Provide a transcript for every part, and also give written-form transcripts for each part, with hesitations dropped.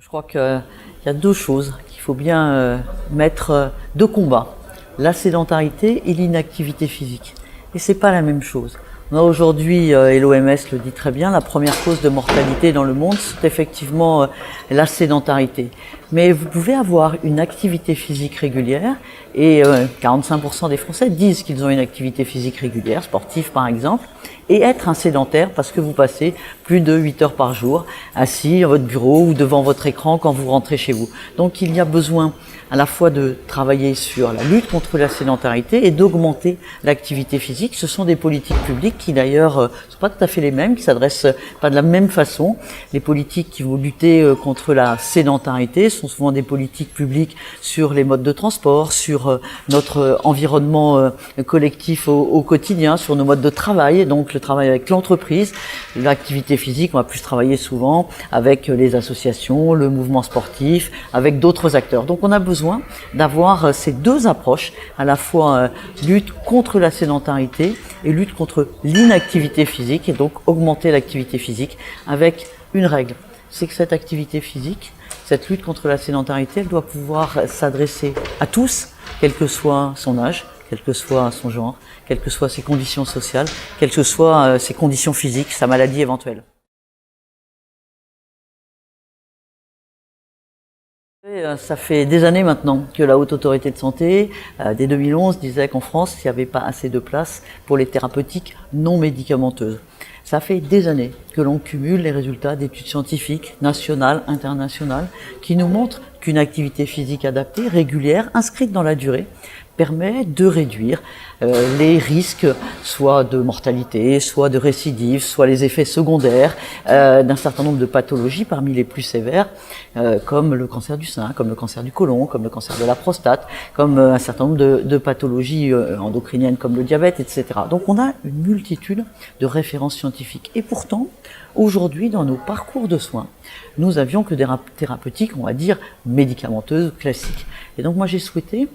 Je crois qu'il y a deux choses qu'il faut bien mettre de combat. La sédentarité et l'inactivité physique. Et c'est pas la même chose. On a aujourd'hui, et l'OMS le dit très bien, la première cause de mortalité dans le monde, c'est effectivement la sédentarité. Mais vous pouvez avoir une activité physique régulière, et 45% des Français disent qu'ils ont une activité physique régulière, sportive par exemple, et être un sédentaire parce que vous passez plus de 8 heures par jour assis à votre bureau ou devant votre écran quand vous rentrez chez vous. Donc il y a besoin à la fois de travailler sur la lutte contre la sédentarité et d'augmenter l'activité physique. Ce sont des politiques publiques qui d'ailleurs ne sont pas tout à fait les mêmes, qui s'adressent pas de la même façon. Les politiques qui vont lutter contre la sédentarité sont souvent des politiques publiques sur les modes de transport, sur notre environnement collectif au quotidien, sur nos modes de travail, donc le travail avec l'entreprise. L'activité physique, on va plus travailler souvent avec les associations, le mouvement sportif, avec d'autres acteurs. Donc on a besoin d'avoir ces deux approches, à la fois lutte contre la sédentarité et lutte contre l'inactivité physique, et donc augmenter l'activité physique avec une règle. C'est que cette activité physique, cette lutte contre la sédentarité, elle doit pouvoir s'adresser à tous, quel que soit son âge, quel que soit son genre, quelles que soient ses conditions sociales, quelles que soient ses conditions physiques, sa maladie éventuelle. Ça fait des années maintenant que la Haute Autorité de Santé, dès 2011, disait qu'en France, il n'y avait pas assez de place pour les thérapeutiques non médicamenteuses. Ça fait des années que l'on cumule les résultats d'études scientifiques nationales, internationales, qui nous montrent qu'une activité physique adaptée, régulière, inscrite dans la durée, permet de réduire les risques, soit de mortalité, soit de récidive, soit les effets secondaires d'un certain nombre de pathologies parmi les plus sévères, comme le cancer du sein, comme le cancer du côlon, comme le cancer de la prostate, comme un certain nombre de pathologies endocriniennes comme le diabète, etc. Donc on a une multitude de références scientifiques. Et pourtant, aujourd'hui, dans nos parcours de soins, nous avions que des thérapeutiques, on va dire, médicamenteuses, classiques. Et donc moi j'ai souhaité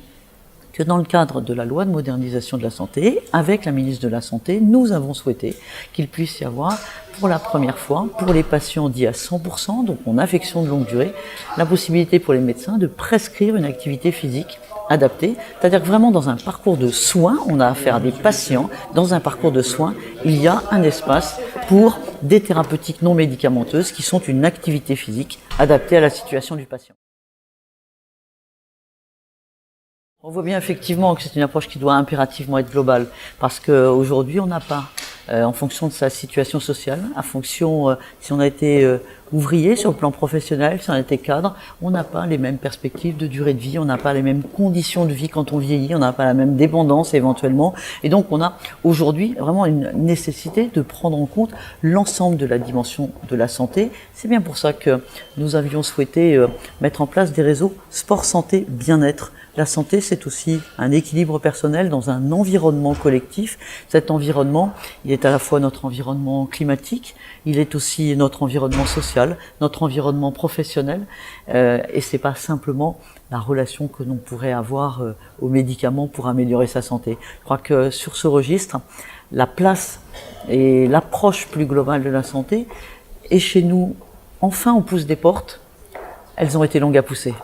que dans le cadre de la loi de modernisation de la santé, avec la ministre de la Santé, nous avons souhaité qu'il puisse y avoir, pour la première fois, pour les patients dits à 100%, donc en affection de longue durée, la possibilité pour les médecins de prescrire une activité physique adaptée. C'est-à-dire que vraiment dans un parcours de soins, on a affaire à des patients, dans un parcours de soins, il y a un espace pour des thérapeutiques non médicamenteuses qui sont une activité physique adaptée à la situation du patient. On voit bien effectivement que c'est une approche qui doit impérativement être globale, parce qu'aujourd'hui on n'a pas, en fonction de sa situation sociale, en fonction si on a été ouvrier sur le plan professionnel, si on a été cadre, on n'a pas les mêmes perspectives de durée de vie, on n'a pas les mêmes conditions de vie quand on vieillit, on n'a pas la même dépendance éventuellement, et donc on a aujourd'hui vraiment une nécessité de prendre en compte l'ensemble de la dimension de la santé. C'est bien pour ça que nous avions souhaité mettre en place des réseaux sport, santé, bien-être. La santé, c'est aussi un équilibre personnel dans un environnement collectif. Cet environnement, il est à la fois notre environnement climatique, il est aussi notre environnement social, notre environnement professionnel, et c'est pas simplement la relation que l'on pourrait avoir aux médicaments pour améliorer sa santé. Je crois que sur ce registre, la place et l'approche plus globale de la santé est chez nous. Enfin, on pousse des portes, elles ont été longues à pousser.